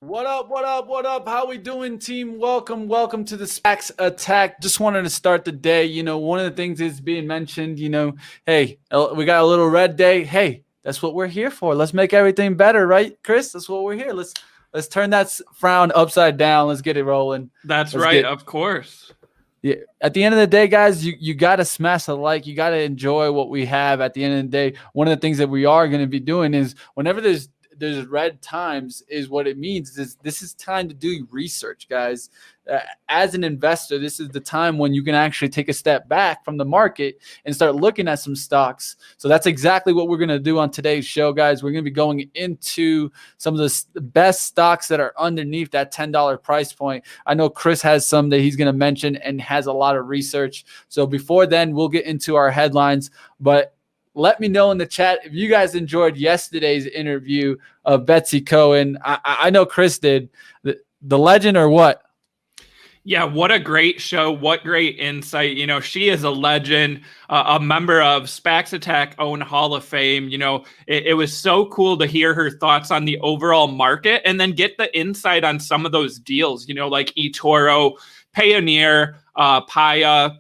What up, what up, what up? How we doing, team? Welcome to the SPACs Attack. Just wanted to start the day. One of the things is being mentioned, hey, we got a little red day. Hey, that's what we're here for. Let's make everything better, right, Chris? That's what we're here. Let's turn that frown upside down. Let's get it rolling. That's right, of course. Yeah. At the end of the day, guys, you got to smash a like. You got to enjoy what we have. At the end of the day, one of the things that we are going to be doing is whenever there's red times, is what it means is this is time to do research, guys. As an investor, this is the time when you can actually take a step back from the market and start looking at some stocks. So that's exactly what we're going to do on today's show, guys. We're going to be going into some of the best stocks that are underneath that $10 price point. I know Chris has some that he's going to mention and has a lot of research. So before then, we'll get into our headlines, but let me know in the chat if you guys enjoyed yesterday's interview of Betsy Cohen. I know Chris did. The legend or what? Yeah, what a great show. What great insight. She is a legend, a member of SPACs Attack own Hall of Fame. It was so cool to hear her thoughts on the overall market and then get the insight on some of those deals, like eToro, Payoneer, Paya,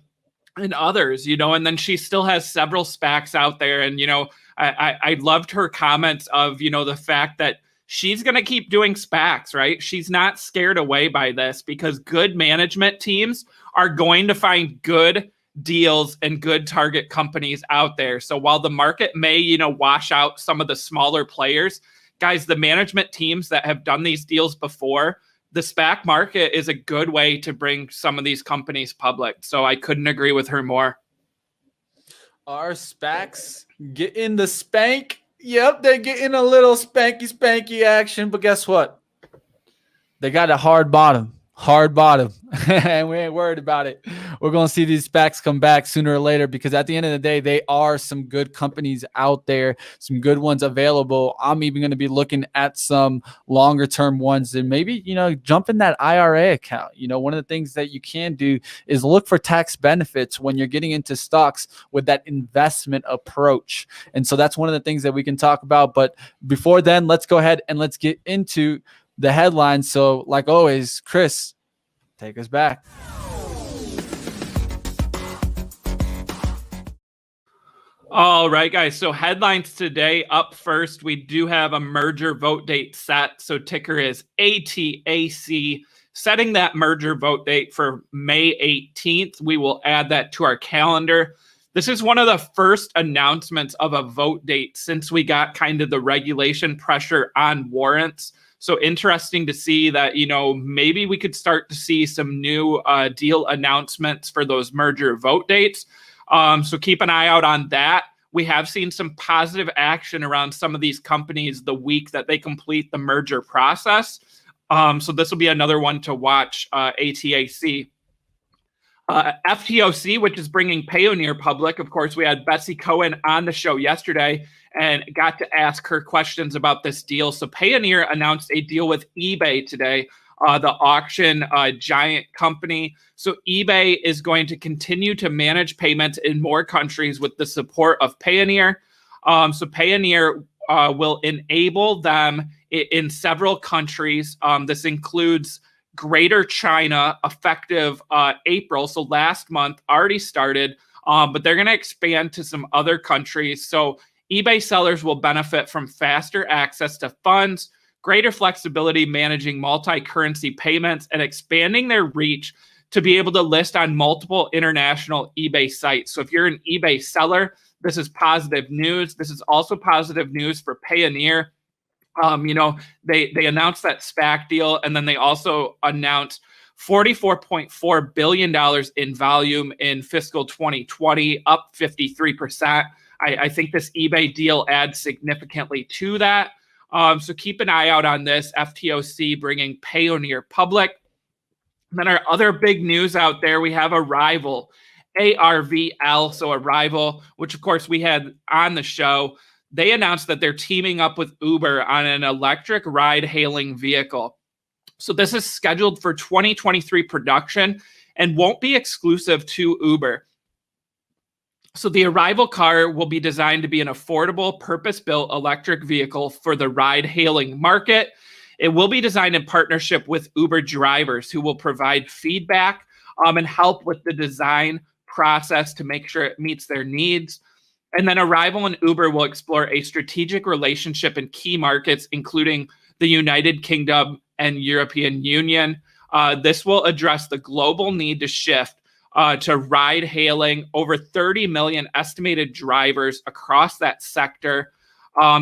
and others, and then she still has several SPACs out there. And, I loved her comments of, the fact that she's going to keep doing SPACs, right? She's not scared away by this because good management teams are going to find good deals and good target companies out there. So while the market may, wash out some of the smaller players, guys, the management teams that have done these deals before, the SPAC market is a good way to bring some of these companies public. So I couldn't agree with her more. Are SPACs getting the spank? Yep, they're getting a little spanky action. But guess what? They got a hard bottom. And we ain't worried about it. We're going to see these SPACs come back sooner or later because at the end of the day, they are some good companies out there, some good ones available. I'm even going to be looking at some longer term ones and maybe, jump in that IRA account. One of the things that you can do is look for tax benefits when you're getting into stocks with that investment approach. And so that's one of the things that we can talk about. But before then, let's go ahead and let's get into the headlines. So like always, Chris, take us back. All right, guys. So headlines today. Up first, we do have a merger vote date set. So ticker is ATAC, setting that merger vote date for May 18th. We will add that to our calendar. This is one of the first announcements of a vote date since we got kind of the regulation pressure on warrants. So interesting to see that, maybe we could start to see some new deal announcements for those merger vote dates. So keep an eye out on that. We have seen some positive action around some of these companies the week that they complete the merger process. So this will be another one to watch, ATAC. FTOC, which is bringing Payoneer public. Of course, we had Betsy Cohen on the show yesterday and got to ask her questions about this deal. So Payoneer announced a deal with eBay today, the auction giant company. So eBay is going to continue to manage payments in more countries with the support of Payoneer. So Payoneer will enable them in several countries. This includes Greater China, effective April. So last month already started, but they're going to expand to some other countries. So eBay sellers will benefit from faster access to funds, greater flexibility managing multi-currency payments, and expanding their reach to be able to list on multiple international eBay sites. So if you're an eBay seller, this is positive news. This is also positive news for Payoneer. They announced that SPAC deal, and then they also announced $44.4 billion in volume in fiscal 2020, up 53%. I think this eBay deal adds significantly to that. So keep an eye out on this. FTOC bringing Payoneer public. And then our other big news out there, we have Arrival, ARVL, so Arrival, which of course we had on the show. They announced that they're teaming up with Uber on an electric ride-hailing vehicle. So this is scheduled for 2023 production and won't be exclusive to Uber. So the Arrival car will be designed to be an affordable, purpose-built electric vehicle for the ride-hailing market. It will be designed in partnership with Uber drivers who will provide feedback and help with the design process to make sure it meets their needs. And then Arrival and Uber will explore a strategic relationship in key markets, including the United Kingdom and European Union. This will address the global need to shift to ride hailing. Over 30 million estimated drivers across that sector.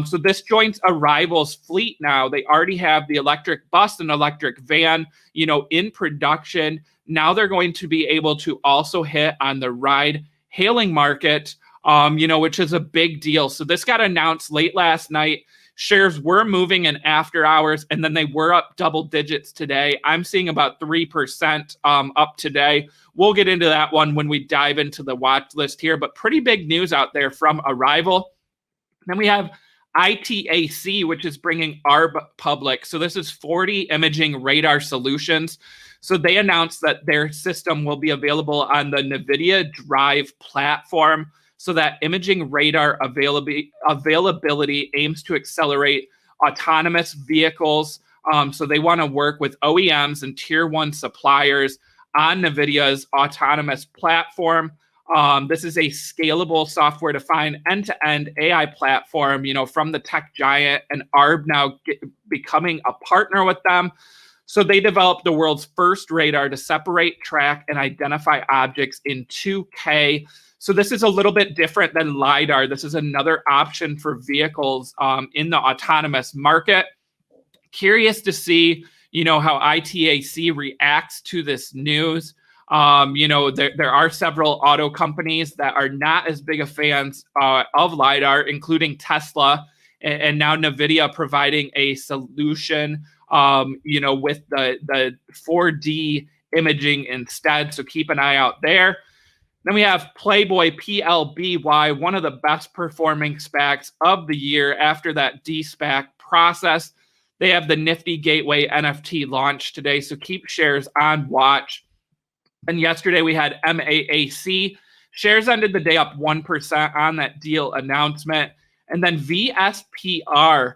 So this joins Arrival's fleet now. They already have the electric bus and electric van, in production. Now they're going to be able to also hit on the ride hailing market, which is a big deal. So this got announced late last night. Shares were moving in after hours, and then they were up double digits today. I'm seeing about 3% up today. We'll get into that one when we dive into the watch list here, but pretty big news out there from Arrival. Then we have ITAC, which is bringing ARB public. So this is 4D Imaging Radar Solutions. So they announced that their system will be available on the NVIDIA Drive platform. So that imaging radar availability aims to accelerate autonomous vehicles. So they want to work with OEMs and tier 1 suppliers on NVIDIA's autonomous platform. This is a scalable software-defined end-to-end AI platform, from the tech giant, and ARB now becoming a partner with them. So they developed the world's first radar to separate, track, and identify objects in 2K. So this is a little bit different than LiDAR. This is another option for vehicles in the autonomous market. Curious to see, how ITAC reacts to this news. There are several auto companies that are not as big of fans of LiDAR, including Tesla, and now NVIDIA providing a solution, with the 4D imaging instead. So keep an eye out there. Then we have Playboy PLBY, one of the best performing SPACs of the year after that de-SPAC process. They have the Nifty Gateway NFT launch today, so keep shares on watch. And yesterday we had MAAC. Shares ended the day up 1% on that deal announcement. And then VSPR.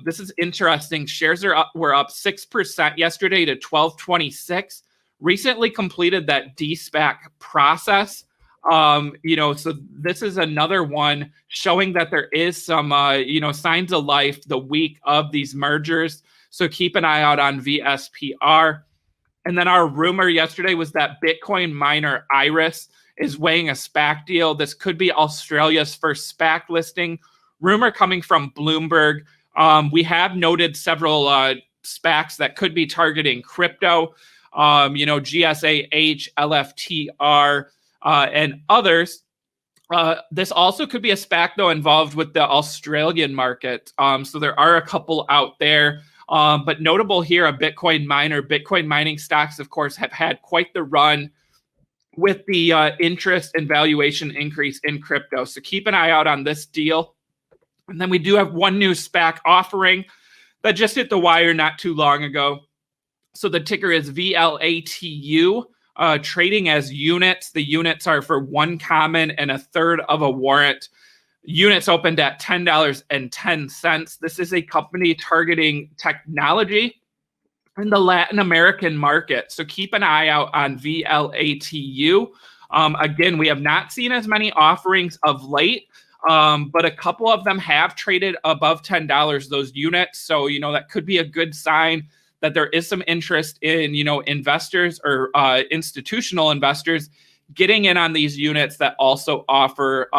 This is interesting. Shares were up 6% yesterday to 1226. Recently completed that de-SPAC process. So this is another one showing that there is some, signs of life the week of these mergers. So keep an eye out on VSPR. And then our rumor yesterday was that Bitcoin miner Iris is weighing a SPAC deal. This could be Australia's first SPAC listing. Rumor coming from Bloomberg. We have noted several SPACs that could be targeting crypto, GSAH, LFTR, and others. This also could be a SPAC, though, involved with the Australian market. So there are a couple out there. But notable here, a Bitcoin miner. Bitcoin mining stocks, of course, have had quite the run with the interest and valuation increase in crypto. So keep an eye out on this deal. And then we do have one new SPAC offering that just hit the wire not too long ago. So the ticker is VLATU, trading as units. The units are for 1 common and 1/3 of a warrant. Units opened at $10.10. This is a company targeting technology in the Latin American market. So keep an eye out on VLATU. Again, we have not seen as many offerings of late, but a couple of them have traded above $10, those units. So, that could be a good sign that there is some interest in, investors or institutional investors getting in on these units that also offer,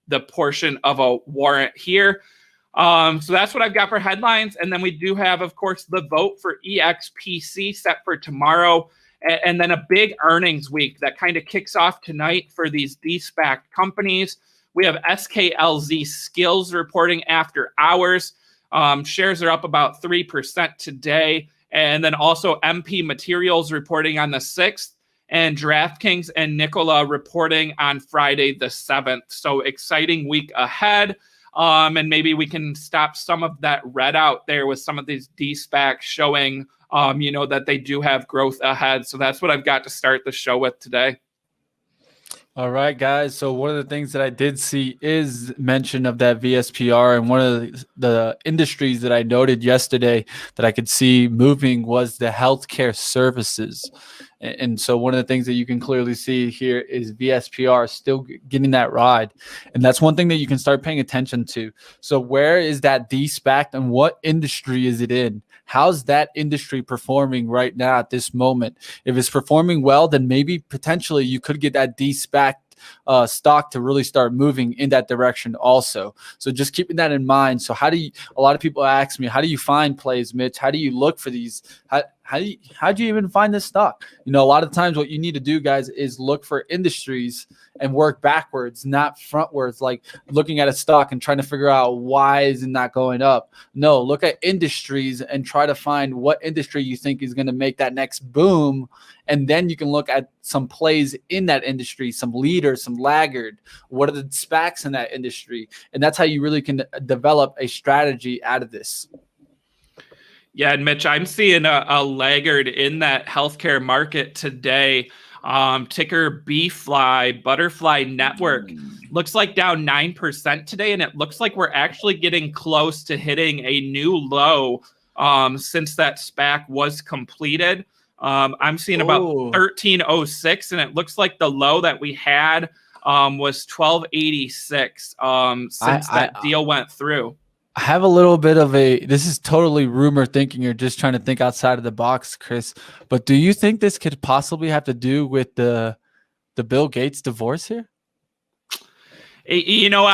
the portion of a warrant here. So that's what I've got for headlines. And then we do have, of course, the vote for EXPC set for tomorrow. And then a big earnings week that kind of kicks off tonight for these de-SPAC companies. We have SKLZ Skills reporting after hours. Shares are up about 3% today. And then also MP Materials reporting on the 6th. And DraftKings and Nikola reporting on Friday the 7th. So exciting week ahead. And maybe we can stop some of that red out there with some of these de-SPACs showing, that they do have growth ahead. So that's what I've got to start the show with today. All right, guys. So one of the things that I did see is mention of that VSPR, and one of the industries that I noted yesterday that I could see moving was the healthcare services. And so one of the things that you can clearly see here is VSPR still getting that ride. And that's one thing that you can start paying attention to. So where is that de-SPAC and what industry is it in? How's that industry performing right now at this moment? If it's performing well, then maybe potentially you could get that de-SPAC stock to really start moving in that direction also. So just keeping that in mind. So how do you, a lot of people ask me, how do you find plays, Mitch? How do you look for these? How do you even find this stock? You know, a lot of times what you need to do, guys, is look for industries and work backwards, not frontwards, like looking at a stock and trying to figure out why is it not going up. No, look at industries and try to find what industry you think is going to make that next boom. And then you can look at some plays in that industry, some leaders, some laggard. What are the SPACs in that industry? And that's how you really can develop a strategy out of this. Yeah, and Mitch, I'm seeing a laggard in that healthcare market today. Ticker BFly, Butterfly Network. Looks like down 9% today, and it looks like we're actually getting close to hitting a new low since that SPAC was completed. I'm seeing about 1306, and it looks like the low that we had was 1286 since that deal went through. I have a little bit of this is totally rumor thinking or just trying to think outside of the box, Chris. But do you think this could possibly have to do with the Bill Gates divorce here? You know,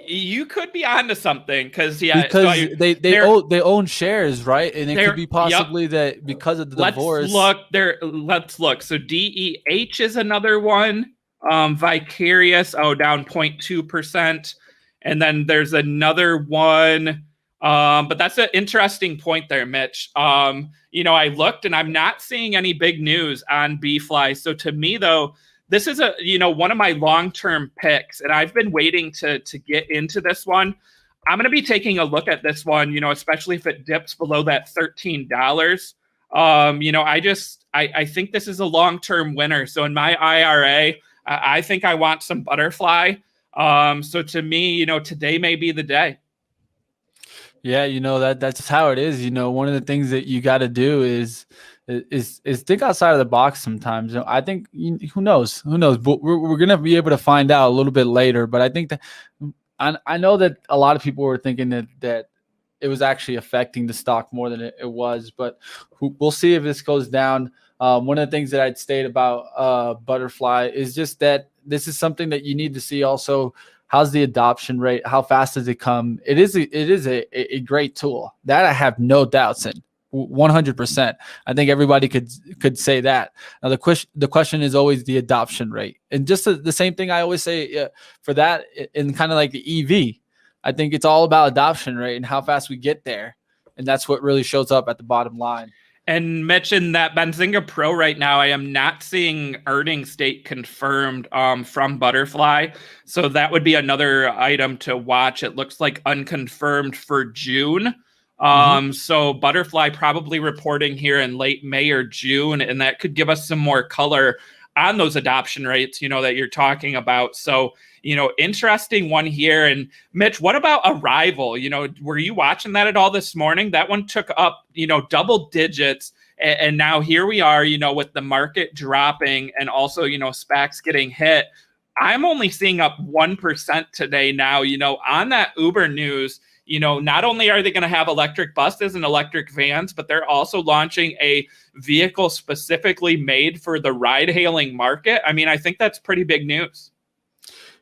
you could be onto something because because they own shares, right? And it could be possibly that because of the divorce. Let's look. So DEH is another one. Vicarious, down 0.2%. And then there's another one, but that's an interesting point there, Mitch. You know, I looked and I'm not seeing any big news on BFly. So to me, though, this is one of my long-term picks, and I've been waiting to get into this one. I'm going to be taking a look at this one, especially if it dips below that $13. I think this is a long-term winner. So in my IRA, I think I want some Butterfly. So to me, today may be the day. Yeah, that's how it is. One of the things that you got to do is think outside of the box sometimes. I think who knows, but we're going to be able to find out a little bit later. But I think that I know that a lot of people were thinking that it was actually affecting the stock more than it was, but we'll see if this goes down. One of the things that I'd state about Butterfly is just that this is something that you need to see also. How's the adoption rate? How fast does it come? It is a great tool that I have no doubts in. 100%. I think everybody could say that. Now the question is always the adoption rate, and just the same thing I always say for that in kind of like the EV. I think it's all about adoption rate and how fast we get there, and that's what really shows up at the bottom line. And Mitch, in that Benzinga Pro right now, I am not seeing earnings date confirmed from Butterfly. So that would be another item to watch. It looks like unconfirmed for June. So Butterfly probably reporting here in late May or June, and that could give us some more color on those adoption rates, that you're talking about. So, interesting one here. And Mitch, what about Arrival? Were you watching that at all this morning? That one took up, double digits. And now here we are, with the market dropping and also, SPACs getting hit. I'm only seeing up 1% today now, on that Uber news. Not only are they going to have electric buses and electric vans, but they're also launching a vehicle specifically made for the ride-hailing market. I mean, I think that's pretty big news.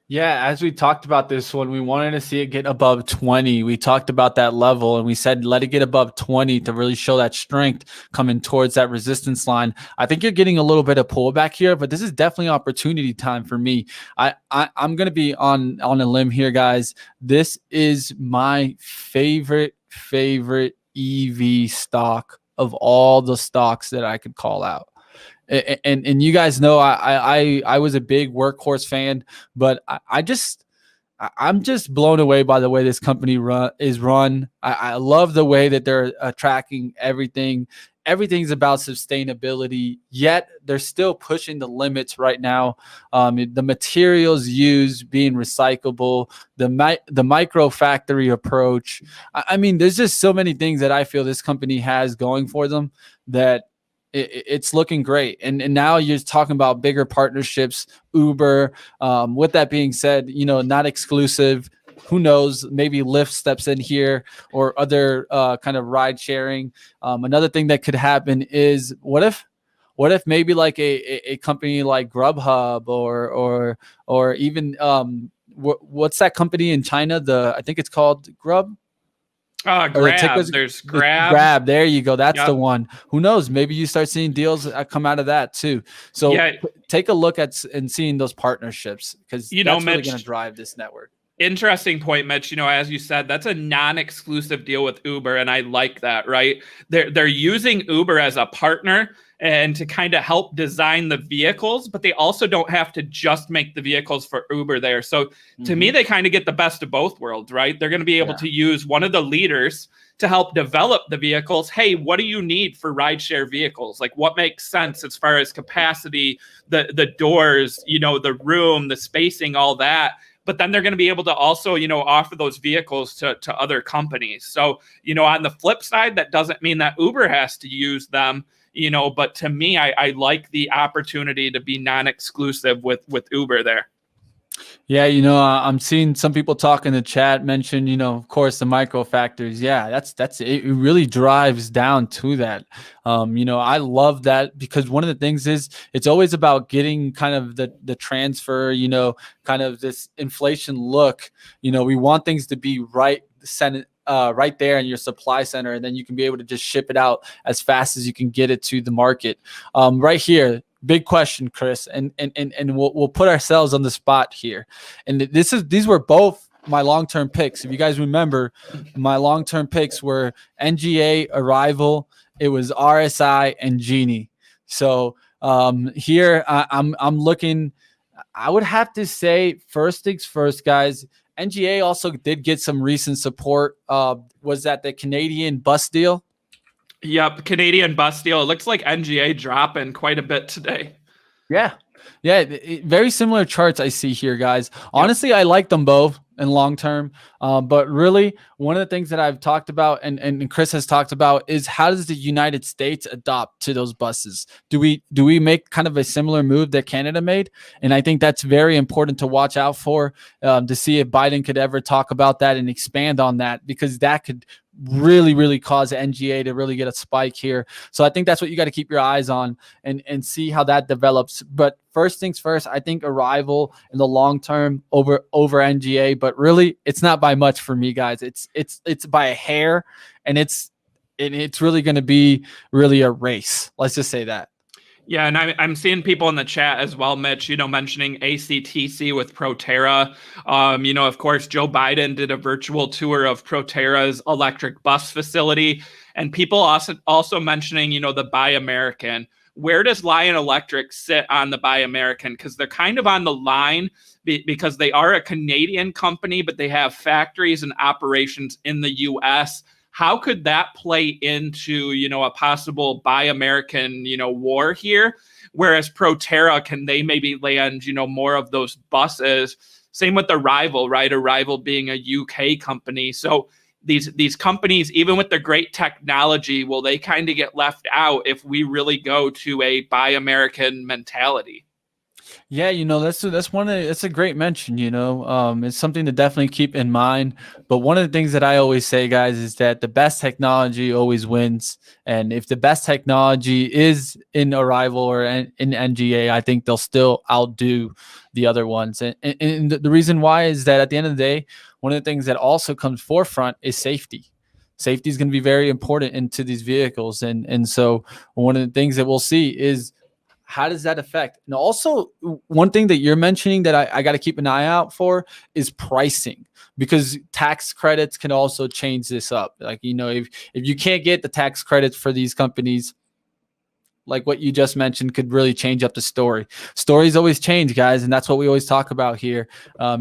Yeah, as we talked about this one, we wanted to see it get above 20. We talked about that level, and we said let it get above 20 to really show that strength coming towards that resistance line. I think you're getting a little bit of pullback here, but this is definitely opportunity time for me. I'm going to be on a limb here, guys. This is my favorite EV stock of all the stocks that I could call out. And you guys know I was a big Workhorse fan, but I'm just blown away by the way this company is run. I love the way that they're tracking everything. everything's about sustainability, yet they're still pushing the limits right now. The materials used being recyclable, the micro factory approach. I mean, there's just so many things that I feel this company has going for them that it's looking great. And now you're talking about bigger partnerships, Uber. With that being said, not exclusive. Who knows? Maybe Lyft steps in here or other kind of ride sharing. Another thing that could happen is what if maybe like a company like Grubhub or even what's that company in China? I think it's called Grub. Grab. There's Grab. Grab. There you go. That's the one. Who knows? Maybe you start seeing deals come out of that too. So take a look at and seeing those partnerships, because that's really going to drive this network. Interesting point, Mitch. As you said, that's a non-exclusive deal with Uber, and I like that, right? They're using Uber as a partner and to kind of help design the vehicles, but they also don't have to just make the vehicles for Uber there. So to me, they kind of get the best of both worlds, right? They're going to be able to use one of the leaders to help develop the vehicles. Hey, what do you need for rideshare vehicles? Like, what makes sense as far as capacity, the doors, the room, the spacing, all that. But then they're going to be able to also, offer those vehicles to other companies. So, on the flip side, that doesn't mean that Uber has to use them, but to me, I like the opportunity to be non-exclusive with Uber there. Yeah, I'm seeing some people talk in the chat mention, of course, the micro factors. Yeah, that's it. It really drives down to that. I love that, because one of the things is it's always about getting kind of the transfer, kind of this inflation look. We want things to be right there in your supply center, and then you can be able to just ship it out as fast as you can get it to the market. Right here. Big question, Chris, and we'll put ourselves on the spot here. And these were both my long-term picks. If you guys remember, my long-term picks were NGA, Arrival, it was RSI, and Genie. So here I'm looking. I would have to say, first things first, guys. NGA also did get some recent support. Was that the Canadian bus deal? Yep, Canadian bus deal. It looks like NGA dropping quite a bit today. Yeah, very similar charts I see here, guys. Honestly, I like them both in long term, but really one of the things that I've talked about and Chris has talked about is, how does the United States adopt to those buses? Do we make kind of a similar move that Canada made? And I think that's very important to watch out for, to see if Biden could ever talk about that and expand on that, because that could really cause NGA to really get a spike here. So I think that's what you got to keep your eyes on and see how that develops. But first things first, I think Arrival in the long term over NGA, but really it's not by much for me, guys. It's by a hair, and it's really going to be really a race. Let's just say that. Yeah, and I'm seeing people in the chat as well, Mitch, mentioning ACTC with Proterra. Of course, Joe Biden did a virtual tour of Proterra's electric bus facility. And people also mentioning, the Buy American. Where does Lion Electric sit on the Buy American? Because they're kind of on the line, because they are a Canadian company, but they have factories and operations in the U.S. How could that play into, a possible Buy American, war here? Whereas Proterra, can they maybe land, more of those buses? Same with Arrival, right? Arrival being a UK company. So these companies, even with the great technology, will they kind of get left out if we really go to a Buy American mentality? Yeah, that's a great mention. It's something to definitely keep in mind. But one of the things that I always say, guys, is that the best technology always wins. And if the best technology is in Arrival or in NGA, I think they'll still outdo the other ones. And the reason why is that at the end of the day, one of the things that also comes forefront is safety. Safety is going to be very important into these vehicles. And so one of the things that we'll see is, how does that affect? And also, one thing that you're mentioning that I got to keep an eye out for is pricing, because tax credits can also change this up. Like, if you can't get the tax credits for these companies, like what you just mentioned, could really change up the story. Stories always change, guys, and that's what we always talk about here.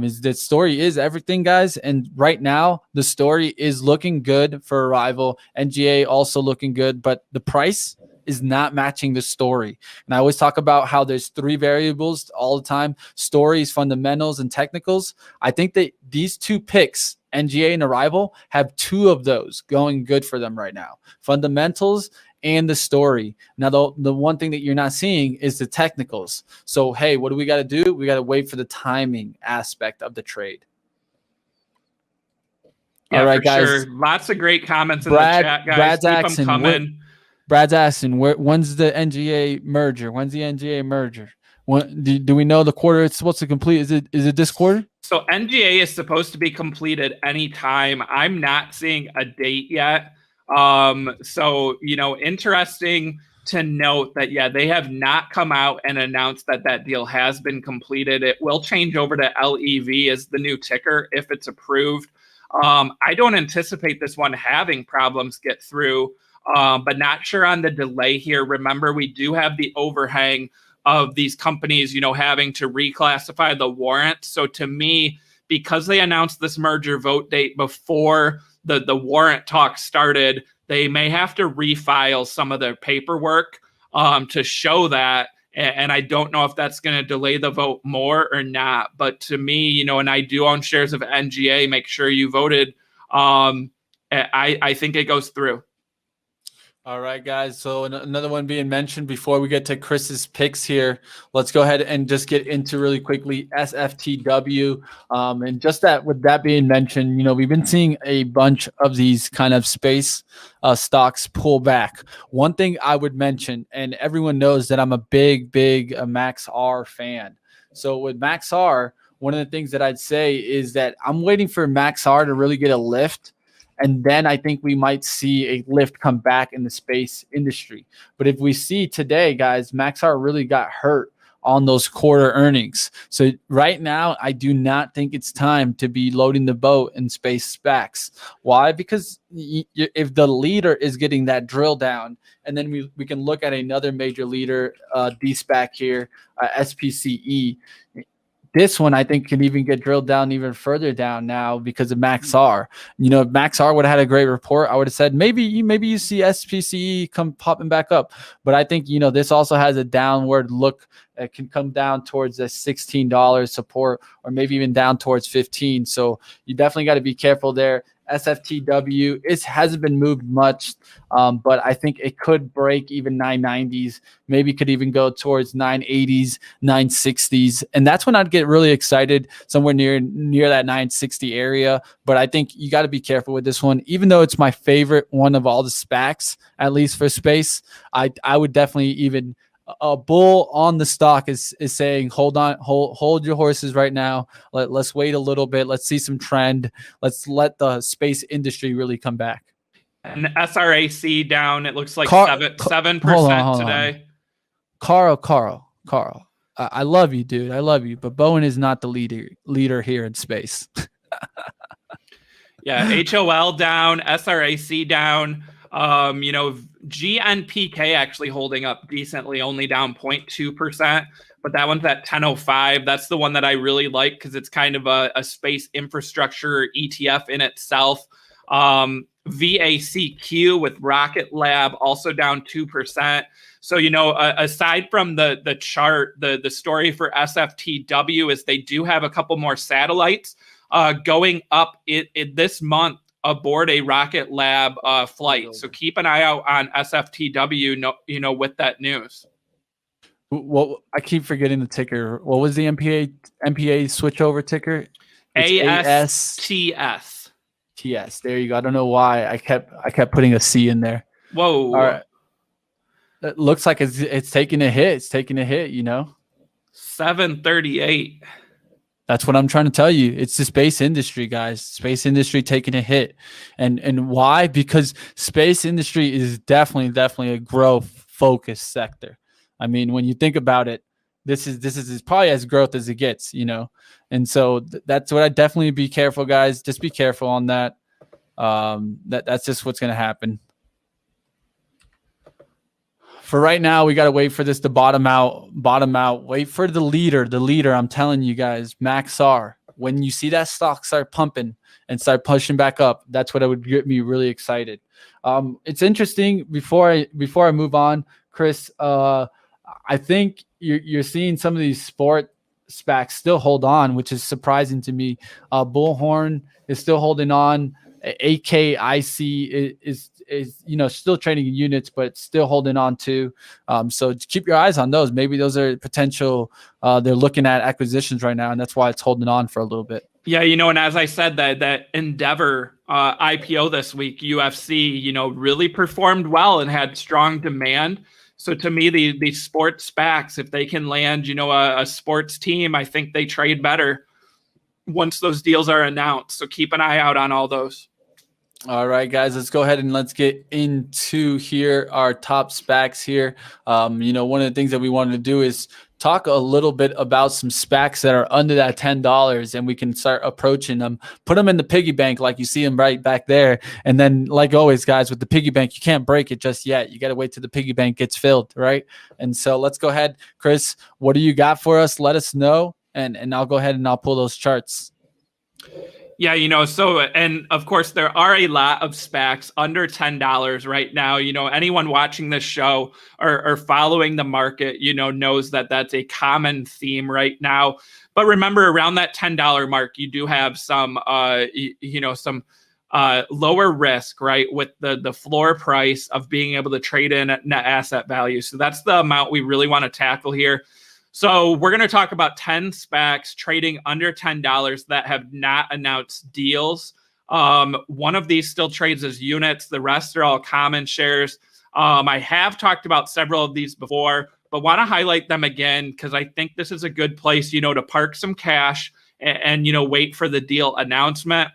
Is that story is everything, guys. And right now, the story is looking good for Arrival. NGA also looking good, but the price is not matching the story. And I always talk about how there's 3 variables all the time: stories, fundamentals, and technicals. I think that these 2 picks, NGA and Arrival, have 2 of those going good for them right now: fundamentals and the story. Now, the one thing that you're not seeing is the technicals. So, hey, what do we got to do? We got to wait for the timing aspect of the trade. Yeah, all right, for guys. sure. Lots of great comments in the chat, guys. Keep them coming. Brad's asking, when's the NGA merger? When's the NGA merger? When, do we know the quarter it's supposed to complete? Is it this quarter? So NGA is supposed to be completed anytime. I'm not seeing a date yet. So, interesting to note that, yeah, they have not come out and announced that that deal has been completed. It will change over to LEV as the new ticker if it's approved. I don't anticipate this one having problems get through, but not sure on the delay here. Remember, we do have the overhang of these companies, having to reclassify the warrant. So to me, because they announced this merger vote date before the warrant talk started, they may have to refile some of their paperwork to show that. And I don't know if that's going to delay the vote more or not. But to me, and I do own shares of NGA, make sure you voted. I think it goes through. All right, guys. So another one being mentioned before we get to Chris's picks here. Let's go ahead and just get into really quickly SFTW. And just that, with that being mentioned, we've been seeing a bunch of these kind of space stocks pull back. One thing I would mention, and everyone knows that I'm a big MAAC fan. So with MAAC, one of the things that I'd say is that I'm waiting for MAAC to really get a lift. And then I think we might see a lift come back in the space industry. But if we see today, guys, MAAC really got hurt on those quarter earnings. So right now, I do not think it's time to be loading the boat in space SPACs. Why? Because if the leader is getting that drill down, and then we can look at another major leader, de-SPAC here, SPCE. This one, I think, can even get drilled down even further down now because of MAAC. If MAAC would have had a great report, I would have said maybe you see SPCE come popping back up. But I think, this also has a downward look. It can come down towards the $16 support, or maybe even down towards 15. So you definitely got to be careful there. SFTW, it hasn't been moved much, but I think it could break even 990s, maybe could even go towards 980s, 960s. And that's when I'd get really excited, somewhere near that 960 area. But I think you got to be careful with this one. Even though it's my favorite one of all the SPACs, at least for space, I would definitely even... A bull on the stock is saying, hold on, hold your horses right now. Let's wait a little bit. Let's see some trend. Let's let the space industry really come back. And SRAC down, it looks like 7% today. Carl, I love you, dude. I love you, but Bowen is not the leader here in space. Yeah, HOL down, SRAC down. GNPK actually holding up decently, only down 0.2%, but that one's at 10.05. That's the one that I really like because it's kind of a space infrastructure ETF in itself. VACQ with Rocket Lab also down 2%. So, aside from the chart, the story for SFTW is they do have a couple more satellites going up this month aboard a Rocket Lab flight. So keep an eye out on SFTW, with that news. Well, I keep forgetting the ticker. What was the MPA switchover ticker? ASTS. TS. There you go. I don't know why I kept putting a C in there. Whoa. All right. It looks like it's taking a hit. It's taking a hit, 738. That's what I'm trying to tell you. It's the space industry, guys. Space industry taking a hit. And why? Because space industry is definitely a growth focused sector. I mean, when you think about it, this is probably as growth as it gets, And so that's what I definitely be careful, guys. Just be careful on that. That's just what's going to happen. for right now, we got to wait for this to bottom out, wait for the leader. I'm telling you guys, MAAC. When you see that stock start pumping and start pushing back up, that's what would get me really excited. It's interesting. Before I move on, Chris, I think you're seeing some of these sport SPACs still hold on, which is surprising to me. Bullhorn is still holding on. AKIC is still trading in units, but still holding on too. So keep your eyes on those. Maybe those are potential. They're looking at acquisitions right now, and that's why it's holding on for a little bit. Yeah, and as I said, that Endeavor IPO this week, UFC, really performed well and had strong demand. So to me, the sports SPACs, if they can land, a sports team, I think they trade better once those deals are announced. So keep an eye out on all those. All right, guys, let's go ahead and let's get into our top SPACs here. One of the things that we wanted to do is talk a little bit about some SPACs that are under that $10, and we can start approaching them, put them in the piggy bank like you see them right back there. And then, like always, guys, with the piggy bank, you can't break it just yet. You got to wait till the piggy bank gets filled, right? And so let's go ahead. Chris, what do you got for us? Let us know, and I'll go ahead and I'll pull those charts. Yeah, and of course, there are a lot of SPACs under $10 right now. Anyone watching this show or following the market, knows that that's a common theme right now. But remember, around that $10 mark, you do have some, some lower risk, right, with the floor price of being able to trade in at net asset value. So that's the amount we really want to tackle here. So we're going to talk about 10 SPACs trading under $10 that have not announced deals. One of these still trades as units. The rest are all common shares. I have talked about several of these before, but want to highlight them again because I think this is a good place, to park some cash and wait for the deal announcement.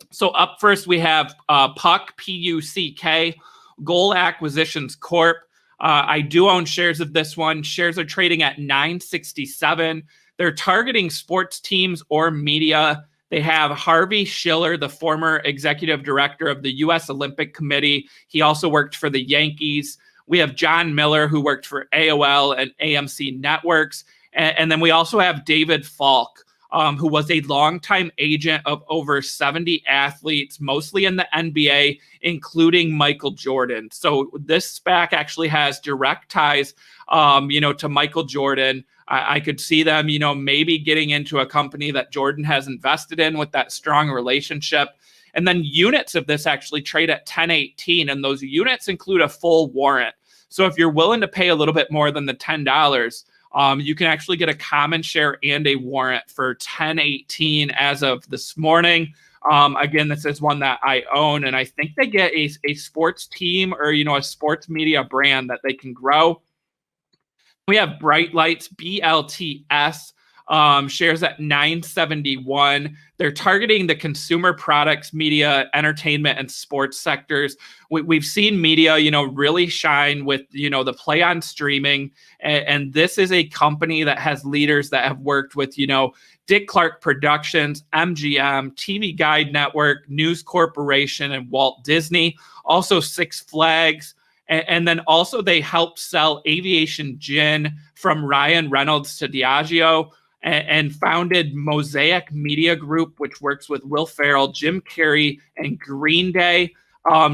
So up first, we have PUCK, P-U-C-K, Goal Acquisitions Corp. I do own shares of this one. Shares are trading at $9.67. They're targeting sports teams or media. They have Harvey Schiller, the former executive director of the U.S. Olympic Committee. He also worked for the Yankees. We have John Miller, who worked for AOL and AMC Networks. And then we also have David Falk, who was a longtime agent of over 70 athletes, mostly in the NBA, including Michael Jordan. So this SPAC actually has direct ties, to Michael Jordan. I could see them, maybe getting into a company that Jordan has invested in with that strong relationship. And then units of this actually trade at 10.18, and those units include a full warrant. So if you're willing to pay a little bit more than the $10, you can actually get a common share and a warrant for $10.18 as of this morning. Again, this is one that I own, and I think they get a sports team or, a sports media brand that they can grow. We have Bright Lights, BLTS, shares at $9.71. They're targeting the consumer products, media, entertainment, and sports sectors. We've seen media, really shine with, the play on streaming. And this is a company that has leaders that have worked with, Dick Clark Productions, MGM, TV Guide Network, News Corporation, and Walt Disney. Also Six Flags. And then also they helped sell Aviation Gin from Ryan Reynolds to Diageo, and founded Mosaic Media Group, which works with Will Ferrell, Jim Carrey, and Green Day.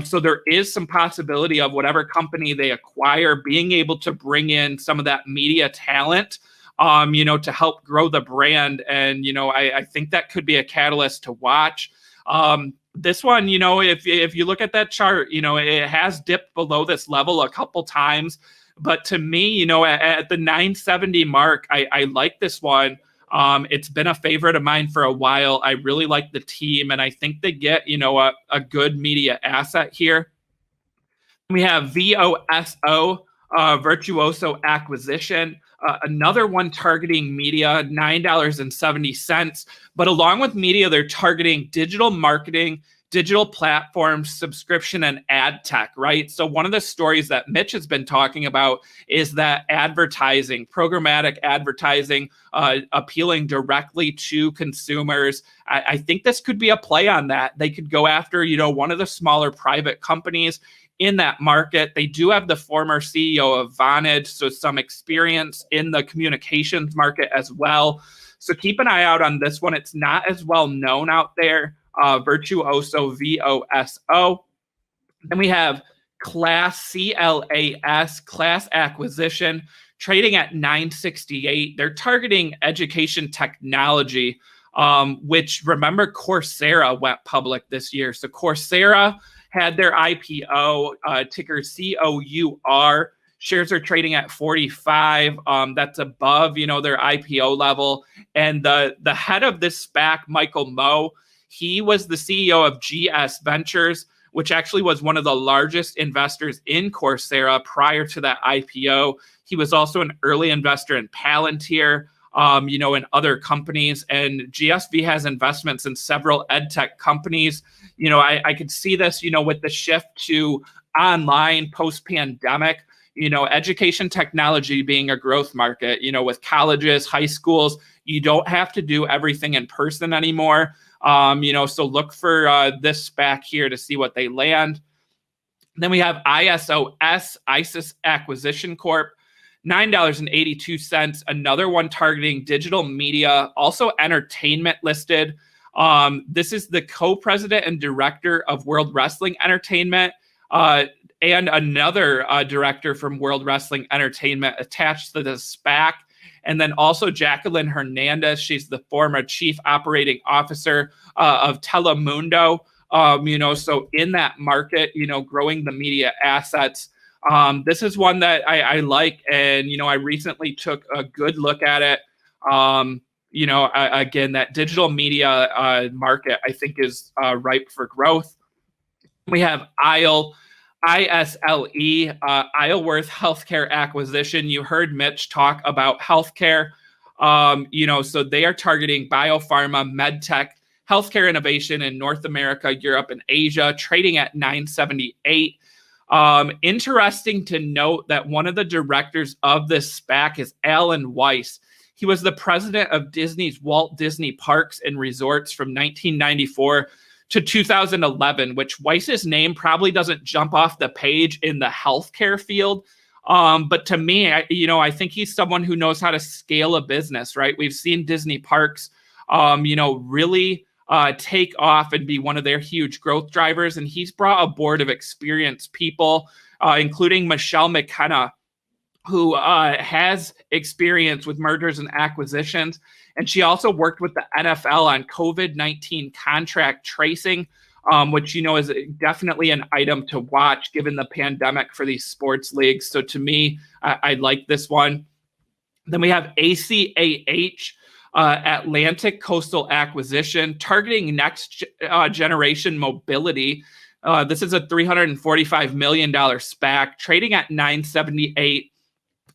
So there is some possibility of whatever company they acquire being able to bring in some of that media talent, to help grow the brand. And, I think that could be a catalyst to watch. This one, if you look at that chart, it has dipped below this level a couple times. But to me, at the 970 mark, I like this one. It's been a favorite of mine for a while. I really like the team, and I think they get, a good media asset here. We have VOSO, Virtuoso Acquisition. Another one targeting media, $9.70. But along with media, they're targeting digital marketing, digital platform, subscription, and ad tech, right? So one of the stories that Mitch has been talking about is that advertising, programmatic advertising, appealing directly to consumers. I think this could be a play on that. They could go after, one of the smaller private companies in that market. They do have the former CEO of Vonage, so some experience in the communications market as well. So keep an eye out on this one. It's not as well known out there. Virtuoso, VOSO. Then we have CLAS, CLAS, CLAS Acquisition, trading at 968. They're targeting education technology, which, remember, Coursera went public this year. So Coursera had their IPO, ticker COUR. Shares are trading at 45. That's above, their IPO level. And the head of this SPAC, Michael Moe, he was the CEO of GS Ventures, which actually was one of the largest investors in Coursera prior to that IPO. He was also an early investor in Palantir, in other companies. And GSV has investments in several EdTech companies. I could see this, with the shift to online post-pandemic, education technology being a growth market, with colleges, high schools, you don't have to do everything in person anymore. So look for this SPAC here to see what they land. Then we have ISOS Acquisition Corp, $9.82, another one targeting digital media, also entertainment listed. This is the co-president and director of World Wrestling Entertainment, and another director from World Wrestling Entertainment attached to the SPAC. And then also Jacqueline Hernandez. She's the former chief operating officer of Telemundo. So in that market, growing the media assets. This is one that I like. And, I recently took a good look at it. Again, that digital media market, I think, is ripe for growth. We have ISLE, Isleworth Healthcare Acquisition. You heard Mitch talk about healthcare. So they are targeting biopharma, medtech, healthcare innovation in North America, Europe, and Asia, trading at 978. Interesting to note that one of the directors of this SPAC is Alan Weiss. He was the president of Disney's Walt Disney Parks and Resorts from 1994 to 2011, which Weiss's name probably doesn't jump off the page in the healthcare field. But to me, I think he's someone who knows how to scale a business, right? We've seen Disney Parks, really take off and be one of their huge growth drivers. And he's brought a board of experienced people, including Michelle McKenna, who has experience with mergers and acquisitions. And she also worked with the NFL on COVID-19 contract tracing, which, is definitely an item to watch given the pandemic for these sports leagues. So to me, I like this one. Then we have ACAH, Atlantic Coastal Acquisition, targeting next generation mobility. This is a $345 million SPAC, trading at 978.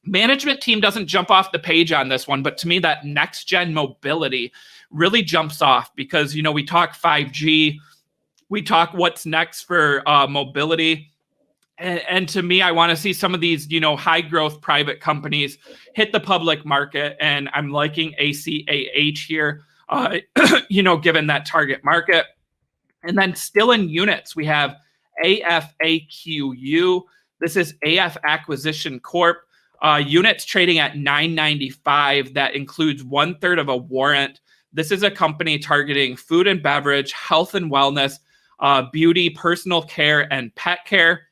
Management team doesn't jump off the page on this one, but to me, that next gen mobility really jumps off because, we talk 5G, we talk what's next for mobility. And to me, I want to see some of these, high growth private companies hit the public market. And I'm liking ACAH here, given that target market. And then still in units, we have AFAQU. This is AF Acquisition Corp. Units trading at 995. That includes 1/3 of a warrant. This is a company targeting food and beverage, health and wellness, beauty, personal care, and pet care.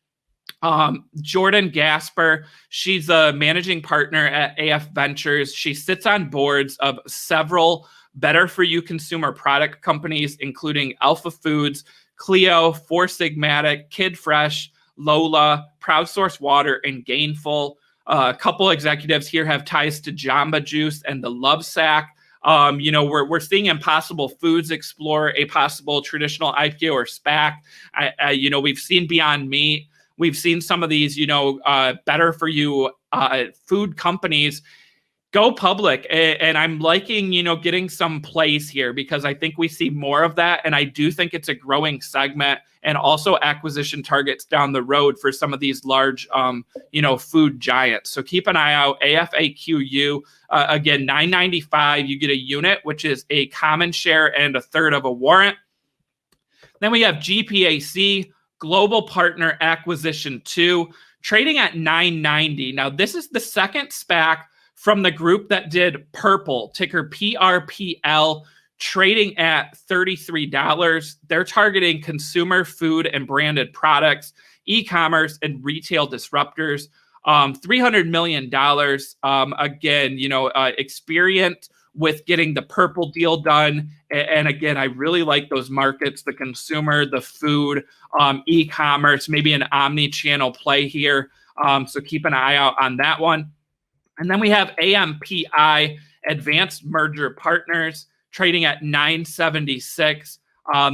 Jordan Gasper, she's a managing partner at AF Ventures. She sits on boards of several better for you consumer product companies, including Alpha Foods, Clio, Four Sigmatic, Kid Fresh, Lola, Proud Source Water, and Gainful. A couple executives here have ties to Jamba Juice and the Lovesac. We're seeing Impossible Foods explore a possible traditional IPO or SPAC. We've seen Beyond Meat. We've seen some of these, better for you food companies Go public. And I'm liking, getting some plays here because I think we see more of that. And I do think it's a growing segment and also acquisition targets down the road for some of these large, food giants. So keep an eye out. AFAQU, again, $9.95. You get a unit, which is a common share and a third of a warrant. Then we have GPAC, Global Partner Acquisition 2, trading at $9.90. Now, this is the second SPAC from the group that did purple, ticker PRPL, trading at $33. They're targeting consumer, food, and branded products, e-commerce, and retail disruptors. $300 million. Again, experience with getting the purple deal done. And again, I really like those markets, the consumer, the food, e-commerce, maybe an omni-channel play here. So keep an eye out on that one. And then we have AMPI, Advanced Merger Partners, trading at $9.76.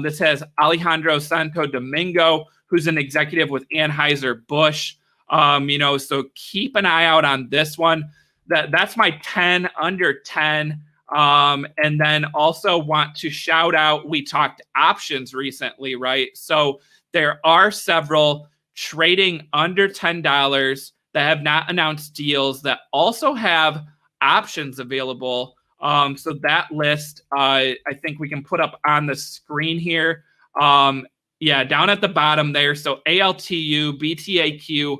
This has Alejandro Santo Domingo, who's an executive with Anheuser Busch. So keep an eye out on this one. That's my 10 under 10. And then also want to shout out, we talked options recently, right? So there are several trading under $10 that have not announced deals that also have options available. So that list, I think we can put up on the screen here. Down at the bottom there. So ALTU, BTAQ,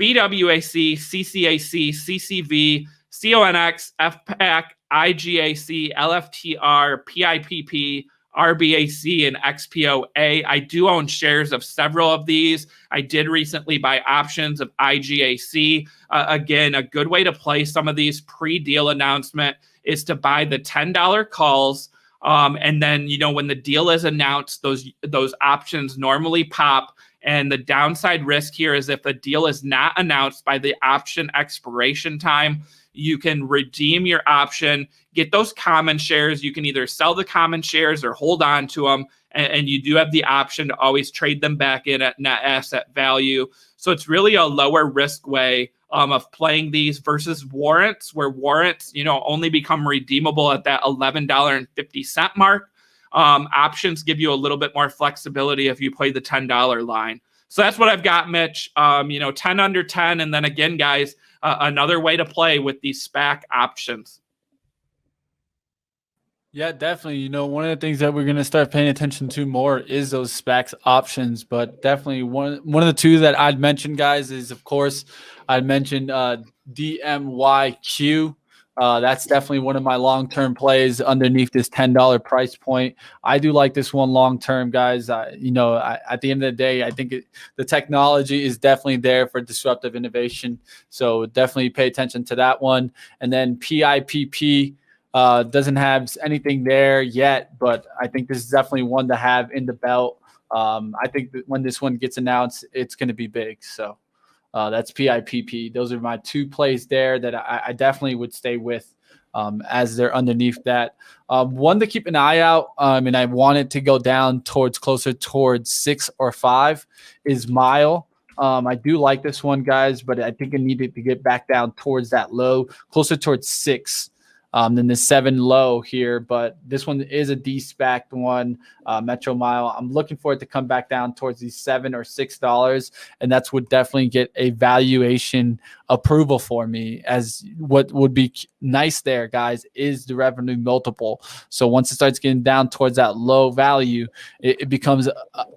BWAC, CCAC, CCV, CONX, FPAC, IGAC, LFTR, PIPP, RBAC, and XPOA. I do own shares of several of these. I did recently buy options of IGAC. Again, a good way to play some of these pre-deal announcement is to buy the $10 calls. And then, when the deal is announced, those options normally pop. And the downside risk here is if the deal is not announced by the option expiration time, you can redeem your option, get those common shares. You can either sell the common shares or hold on to them. And you do have the option to always trade them back in at net asset value. So it's really a lower risk way of playing these versus warrants, where warrants, only become redeemable at that $11.50 mark. Options give you a little bit more flexibility if you play the $10 line. So that's what I've got, Mitch. 10 under 10. And then again, guys, another way to play with these SPAC options. Yeah, definitely. One of the things that we're going to start paying attention to more is those SPACs options. But definitely one of the two that I'd mention, guys, is, of course, I'd mention DMYQ. That's definitely one of my long-term plays underneath this $10 price point. I do like this one long-term, guys. At the end of the day, I think the technology is definitely there for disruptive innovation. So definitely pay attention to that one. And then PIPP doesn't have anything there yet, but I think this is definitely one to have in the belt. I think that when this one gets announced, it's going to be big. So that's PIPP. Those are my two plays there that I definitely would stay with as they're underneath that. One to keep an eye out, and I want it to go down closer towards 6 or 5 is Mile. I do like this one, guys, but I think it needed to get back down towards that low, closer towards 6. Than the 7 low here, but this one is a de-SPAC one, Metro Mile. I'm looking for it to come back down towards these $7 or $6, and that's would definitely get a valuation approval for me. As what would be nice there, guys, is the revenue multiple. So once it starts getting down towards that low value, it becomes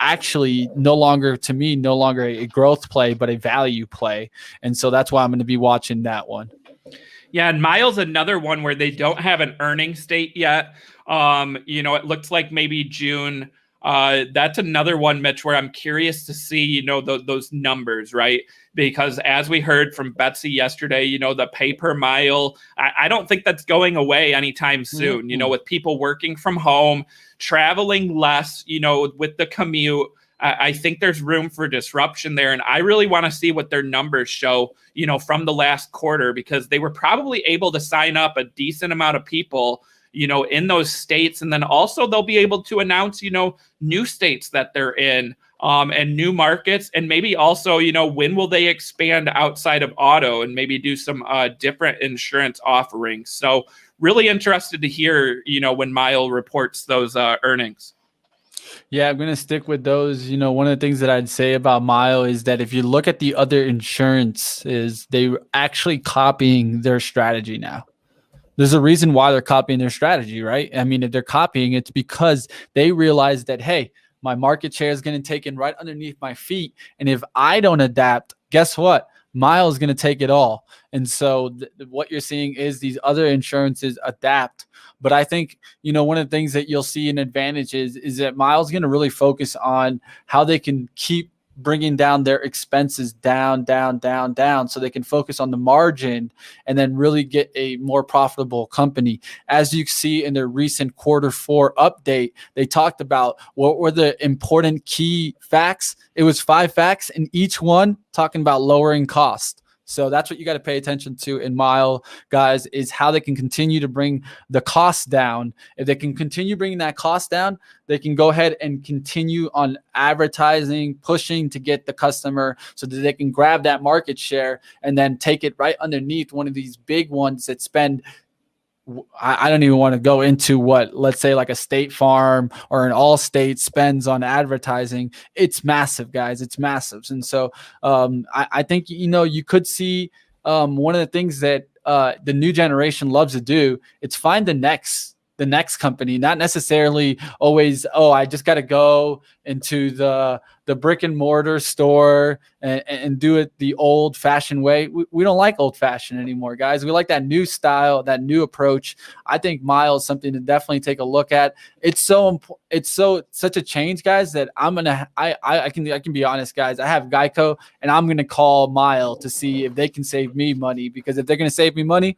actually no longer a growth play, but a value play, and so that's why I'm going to be watching that one. Yeah, and Mile's another one where they don't have an earnings date yet. It looks like maybe June. That's another one, Mitch, where I'm curious to see, those numbers, right? Because as we heard from Betsy yesterday, the pay per mile, I don't think that's going away anytime soon. Mm-hmm. With people working from home, traveling less, with the commute. I think there's room for disruption there. And I really want to see what their numbers show, from the last quarter, because they were probably able to sign up a decent amount of people, in those states. And then also they'll be able to announce, new states that they're in. and new markets, and maybe also, when will they expand outside of auto and maybe do some different insurance offerings? So really interested to hear, when Mile reports those earnings. Yeah, I'm going to stick with those. One of the things that I'd say about Mile is that if you look at the other insurances, they're actually copying their strategy now. There's a reason why they're copying their strategy, right? I mean, if they're copying, it's because they realize that, hey, my market share is getting taken right underneath my feet. And if I don't adapt, guess what? Mile is going to take it all. And so what you're seeing is these other insurances adapt. But I think, one of the things that you'll see an advantage is that Mile's going to really focus on how they can keep bringing down their expenses down, so they can focus on the margin and then really get a more profitable company. As you see in their recent Q4 update, they talked about what were the important key facts. It was 5 facts, and each one talking about lowering cost. So that's what you got to pay attention to in Mile, guys, is how they can continue to bring the cost down. If they can continue bringing that cost down, they can go ahead and continue on advertising, pushing to get the customer so that they can grab that market share and then take it right underneath one of these big ones that spend, I don't even want to go into what, let's say like a State Farm or an Allstate spends on advertising. It's massive, guys. It's massive. And so I think, you could see one of the things that the new generation loves to do, it's find the next company, not necessarily always, I just got to go into the brick and mortar store and do it the old fashioned way. We don't like old fashioned anymore, guys. We like that new style, that new approach. I think Mile is something to definitely take a look at. It's such a change, guys, that I can be honest, guys. I have Geico, and I'm going to call Mile to see if they can save me money, because if they're going to save me money,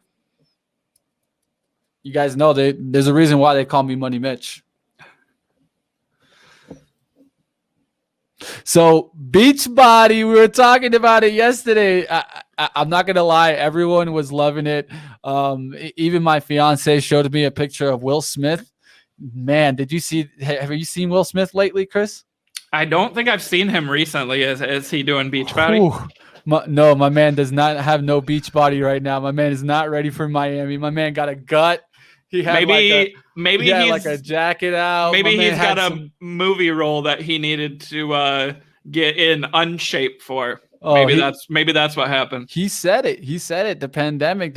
you guys know there's a reason why they call me Money Mitch. So Beachbody, we were talking about it yesterday. I'm not going to lie. Everyone was loving it. Even my fiance showed me a picture of Will Smith. Man, have you seen Will Smith lately, Chris? I don't think I've seen him recently. Is he doing Beachbody? No, my man does not have no Beachbody right now. My man is not ready for Miami. My man got a gut. He had maybe he's like a jacket out. Maybe he's got a movie role that he needed to get in unshaped for. Maybe that's what happened. He said it. The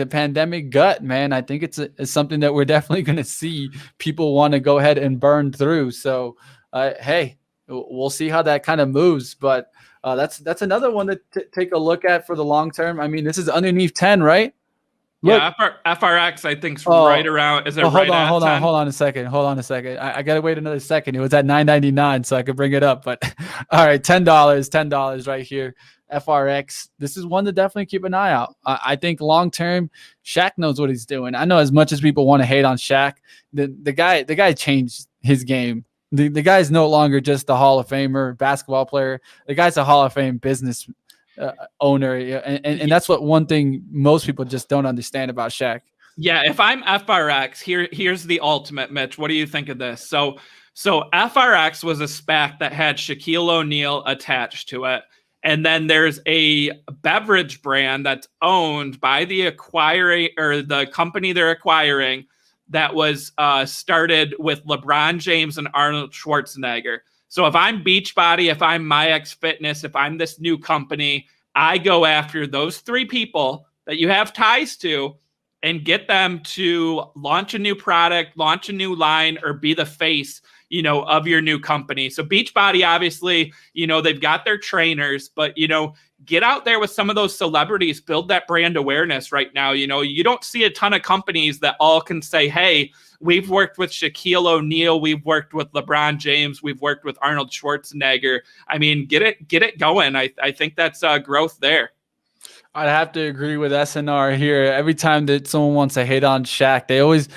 pandemic gut, man. I think it's something that we're definitely going to see people want to go ahead and burn through. So, hey, we'll see how that kind of moves. But that's another one to take a look at for the long term. I mean, this is underneath 10, right? Yeah, FRX, I think, is right around. Is it right at 10? Hold on a second. I got to wait another second. It was at $9.99, so I could bring it up. But all right, $10 right here. FRX. This is one to definitely keep an eye out. I think long term, Shaq knows what he's doing. I know as much as people want to hate on Shaq, the guy changed his game. The guy's no longer just a Hall of Famer basketball player. The guy's a Hall of Fame business owner, and that's what one thing most people just don't understand about Shaq. Yeah, if I'm FRX, here's the ultimate, Mitch. What do you think of this? So FRX was a SPAC that had Shaquille O'Neal attached to it, and then there's a beverage brand that's owned by the acquiring or the company they're acquiring that was started with LeBron James and Arnold Schwarzenegger. So if I'm Beachbody, if I'm MAAC Fitness, if I'm this new company, I go after those 3 people that you have ties to and get them to launch a new product, launch a new line, or be the face, of your new company. So Beachbody, obviously, they've got their trainers, but, get out there with some of those celebrities, build that brand awareness right now. You don't see a ton of companies that all can say, hey, we've worked with Shaquille O'Neal, we've worked with LeBron James, we've worked with Arnold Schwarzenegger. I mean, get it going. I think that's growth there. I'd have to agree with SNR here. Every time that someone wants to hate on Shaq, they always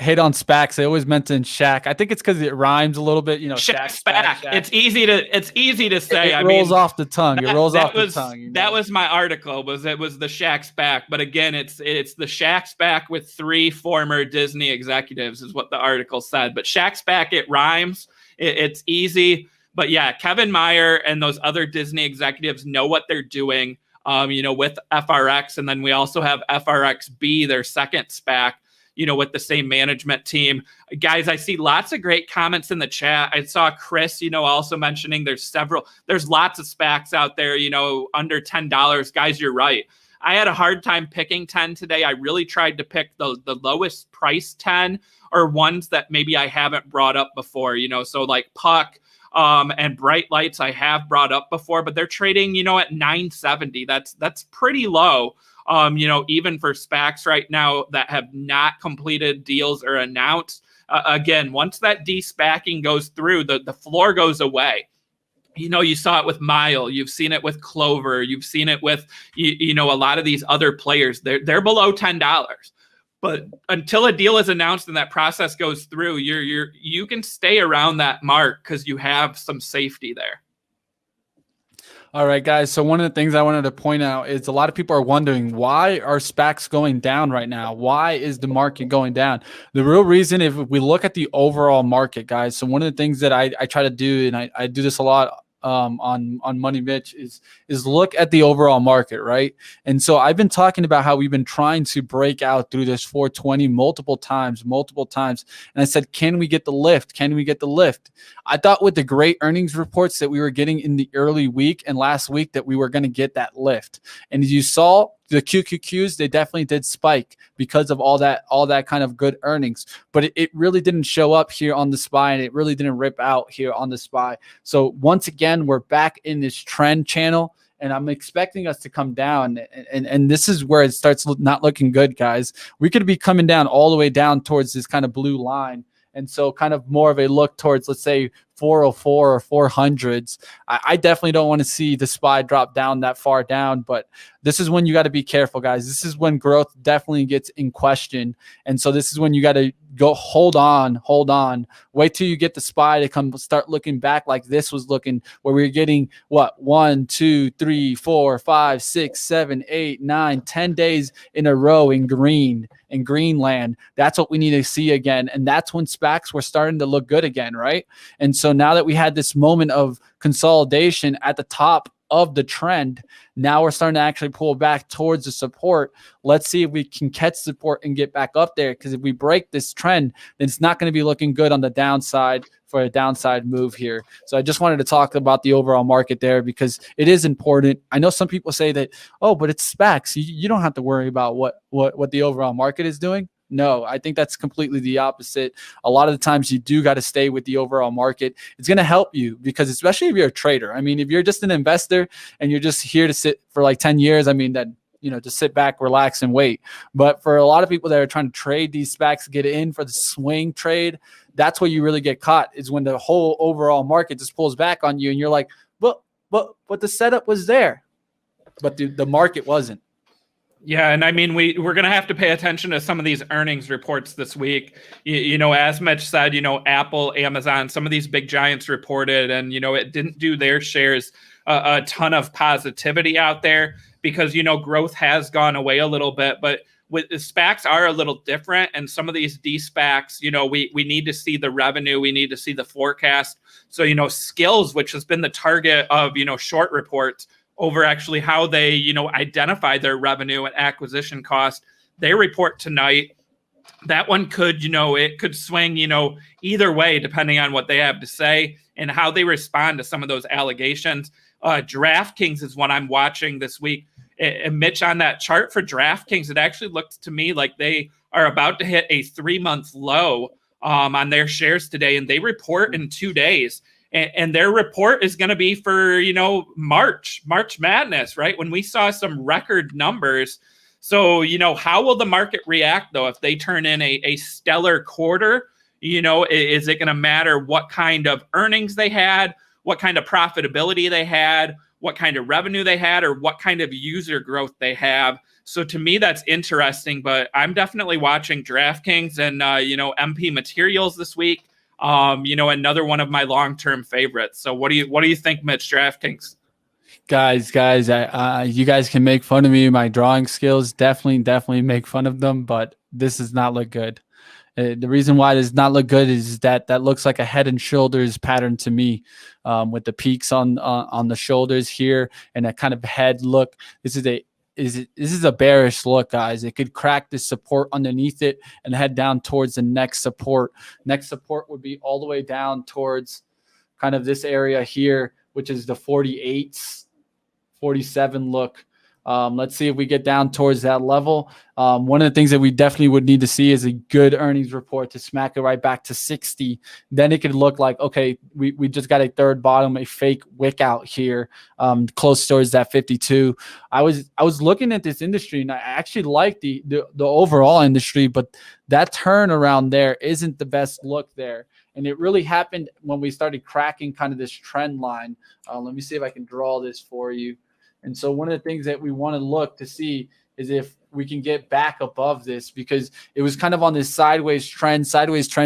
hate on SPACs. They always mention Shaq. I think it's because it rhymes a little bit. Shaq, SPAC. It's easy to say. It rolls off the tongue. It rolls off the tongue. That was my article. It was the Shaq SPAC. But again, it's the Shaq SPAC with 3 former Disney executives is what the article said. But Shaq SPAC, it rhymes. It's easy. But yeah, Kevin Meyer and those other Disney executives know what they're doing, with FRX. And then we also have FRXB, their second SPAC, with the same management team. Guys, I see lots of great comments in the chat. I saw Chris, also mentioning there's lots of SPACs out there, under $10. Guys, you're right. I had a hard time picking 10 today. I really tried to pick the lowest price 10 or ones that maybe I haven't brought up before, so like Puck, and Bright Lights I have brought up before, but they're trading, at 970. That's pretty low. Even for SPACs right now that have not completed deals or announced. Again, once that de-SPACing goes through, the floor goes away. You saw it with Mile, you've seen it with Clover, you've seen it with, a lot of these other players. They're below $10. But until a deal is announced and that process goes through, you can stay around that mark because you have some safety there. All right, guys. So one of the things I wanted to point out is a lot of people are wondering, why are SPACs going down right now? Why is the market going down? The real reason, if we look at the overall market, guys, so one of the things that I try to do, and I do this a lot on Money Mitch, is look at the overall market, right? And so I've been talking about how we've been trying to break out through this 420 multiple times. And I said, can we get the lift? Can we get the lift? I thought with the great earnings reports that we were getting in the early week and last week that we were going to get that lift. And as you saw, the QQQs, they definitely did spike because of all that kind of good earnings, but it really didn't show up here on the SPY, and it really didn't rip out here on the SPY. So once again, we're back in this trend channel, and I'm expecting us to come down, and this is where it starts not looking good, guys. We could be coming down all the way down towards this kind of blue line. And so kind of more of a look towards, let's say, 404 or 400s. I definitely don't want to see the SPY drop down that far down, but this is when you got to be careful, guys. This is when growth definitely gets in question. And so this is when you got to go, hold on, wait till you get the SPY to come start looking back like this was looking, where we're getting what, 1, 2, 3, 4, 5, 6, 7, 8, 9, 10 days in a row in Greenland. That's what we need to see again. And that's when SPACs were starting to look good again, right? And so now that we had this moment of consolidation at the top of the trend, now we're starting to actually pull back towards the support. Let's see if we can catch support and get back up there, because if we break this trend, then it's not going to be looking good on the downside for a downside move here. So I just wanted to talk about the overall market there, because it is important. I know some people say that, oh, but it's SPACs, you don't have to worry about what the overall market is doing. No, I think that's completely the opposite. A lot of the times you do got to stay with the overall market. It's going to help you, because especially if you're a trader. I mean, if you're just an investor and you're just here to sit for like 10 years, I mean, then, just sit back, relax, and wait. But for a lot of people that are trying to trade these SPACs, get in for the swing trade, that's where you really get caught, is when the whole overall market just pulls back on you and you're like, but the setup was there, but the market wasn't. Yeah, and I mean, we're going to have to pay attention to some of these earnings reports this week. As Mitch said, Apple, Amazon, some of these big giants reported, and, it didn't do their shares a ton of positivity out there, because, growth has gone away a little bit. But with the SPACs are a little different, and some of these de-SPACs, we need to see the revenue, we need to see the forecast. So, Skills, which has been the target of, short reports, over actually how they, identify their revenue and acquisition cost. They report tonight. That one could, it could swing, either way, depending on what they have to say and how they respond to some of those allegations. DraftKings is what I'm watching this week. And Mitch, on that chart for DraftKings, it actually looks to me like they are about to hit a 3-month low on their shares today, and they report in 2 days. And their report is going to be for, March Madness, right? When we saw some record numbers. So, how will the market react, though, if they turn in a stellar quarter? Is it going to matter what kind of earnings they had, what kind of profitability they had, what kind of revenue they had, or what kind of user growth they have? So to me, that's interesting, but I'm definitely watching DraftKings and, MP Materials this week. Another one of my long-term favorites. So what do you think, Mitch? DraftKings? Guys, you guys can make fun of me, my drawing skills, definitely make fun of them, but this does not look good. The reason why it does not look good is that looks like a head and shoulders pattern to me, with the peaks on the shoulders here and that kind of head look. This is a bearish look, guys. It could crack this support underneath it and head down towards the next support. Next support would be all the way down towards kind of this area here, which is the 48s, 47 look. Let's see if we get down towards that level. One of the things that we definitely would need to see is a good earnings report to smack it right back to 60. Then it could look like, okay, we just got a third bottom, a fake wick out here, close towards that 52. I was looking at this industry and I actually like the overall industry, but that turnaround there isn't the best look there. And it really happened when we started cracking kind of this trend line. Let me see if I can draw this for you. And so one of the things that we want to look to see is if we can get back above this, because it was kind of on this sideways trend.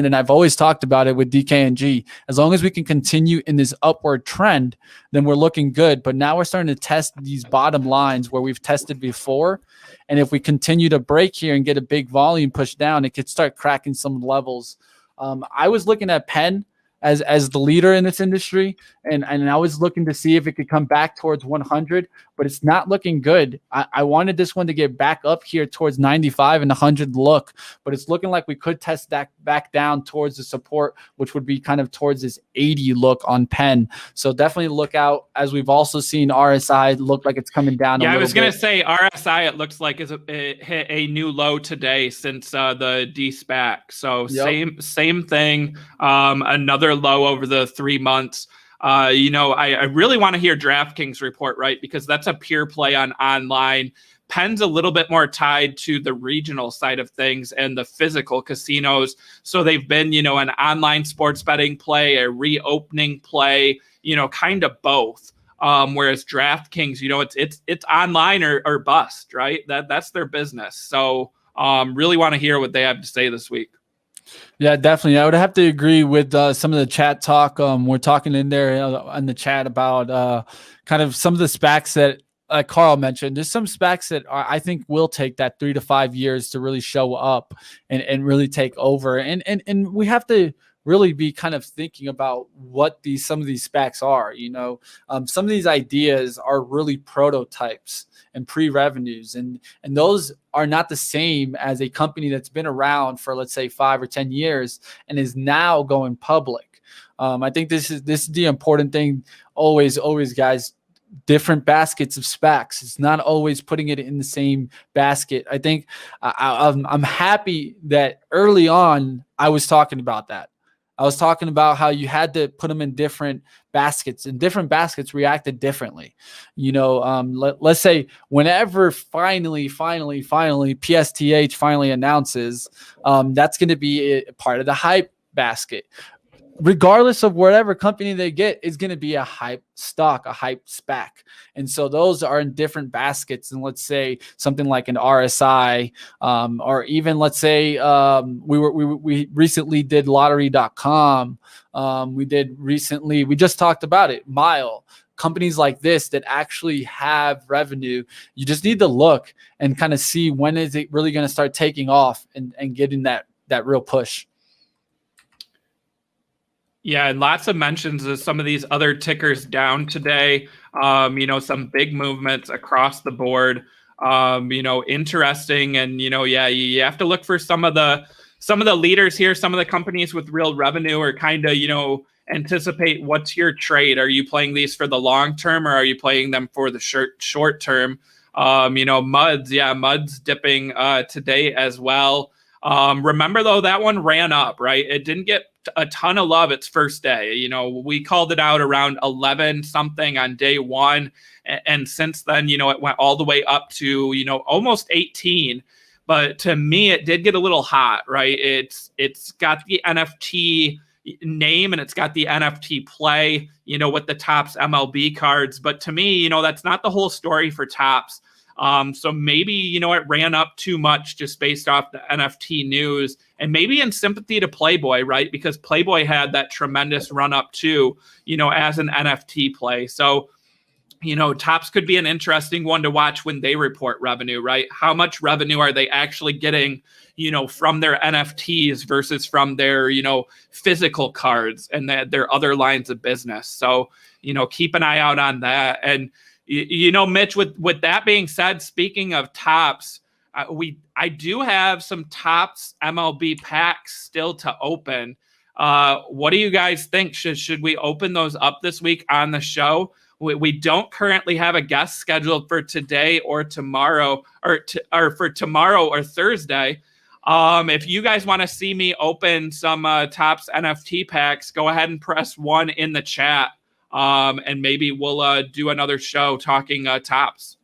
And I've always talked about it with DKNG. As long as we can continue in this upward trend, then we're looking good. But now we're starting to test these bottom lines where we've tested before. And if we continue to break here and get a big volume push down, it could start cracking some levels. I was looking at Penn as the leader in this industry, and I was looking to see if it could come back towards 100, but it's not looking good. I wanted this one to get back up here towards 95 and 100 look, but it's looking like we could test that back down towards the support, which would be kind of towards this 80 look on Penn. So definitely look out, as we've also seen RSI look like it's coming down. Yeah, I was going to say RSI, it looks like it hit a new low today since the de-SPAC. So yep. Same thing. Another low over the 3 months. I really want to hear DraftKings report, right? Because that's a pure play on online. Penn's a little bit more tied to the regional side of things and the physical casinos. So they've been, an online sports betting play, a reopening play, kind of both. Whereas DraftKings, it's online or bust, right? That's their business. So really want to hear what they have to say this week. Yeah, definitely. I would have to agree with some of the chat talk. We're talking in there in the chat about kind of some of the SPACs that Carl mentioned. There's some SPACs that I think will take that 3 to 5 years to really show up and really take over. And we have to really be kind of thinking about what some of these SPACs are. Some of these ideas are really prototypes and pre-revenues, and those are not the same as a company that's been around for, let's say, 5 or 10 years and is now going public. I think this is the important thing. Always, guys. Different baskets of SPACs. It's not always putting it in the same basket. I think I'm happy that early on I was talking about that. I was talking about how you had to put them in different baskets, and different baskets reacted differently. Let's say whenever finally PSTH finally announces, that's going to be a part of the hype basket. Regardless of whatever company they get, is going to be a hype stock, a hype SPAC. And so those are in different baskets. And let's say something like an RSI, or even let's say we recently did lottery.com. We just talked about it, Mile. Companies like this that actually have revenue, you just need to look and kind of see when is it really going to start taking off and getting that real push. Yeah, and lots of mentions of some of these other tickers down today. Some big movements across the board. Interesting, and you have to look for some of the leaders here, some of the companies with real revenue, or kind of anticipate what's your trade. Are you playing these for the long term, or are you playing them for the short term? Mud's dipping today as well. Remember though, that one ran up, right? It didn't get a ton of love its first day. We called it out around 11 something on day one. And since then, it went all the way up to, almost 18. But to me, it did get a little hot, right? It's got the NFT name and it's got the NFT play, with the Topps MLB cards. But to me, that's not the whole story for Topps. So maybe, it ran up too much just based off the NFT news, and maybe in sympathy to PLBY, right? Because PLBY had that tremendous run up too, as an NFT play. So Tops could be an interesting one to watch when they report revenue, right? How much revenue are they actually getting, from their NFTs versus from their, physical cards and their other lines of business. So, keep an eye out on that. And, Mitch, with that being said, speaking of tops, I do have some tops MLB packs still to open. What do you guys think? Should we open those up this week on the show? We don't currently have a guest scheduled for today or tomorrow, or for tomorrow or Thursday. If you guys want to see me open some Tops NFT packs, go ahead and press 1 in the chat, and maybe we'll do another show talking Tops.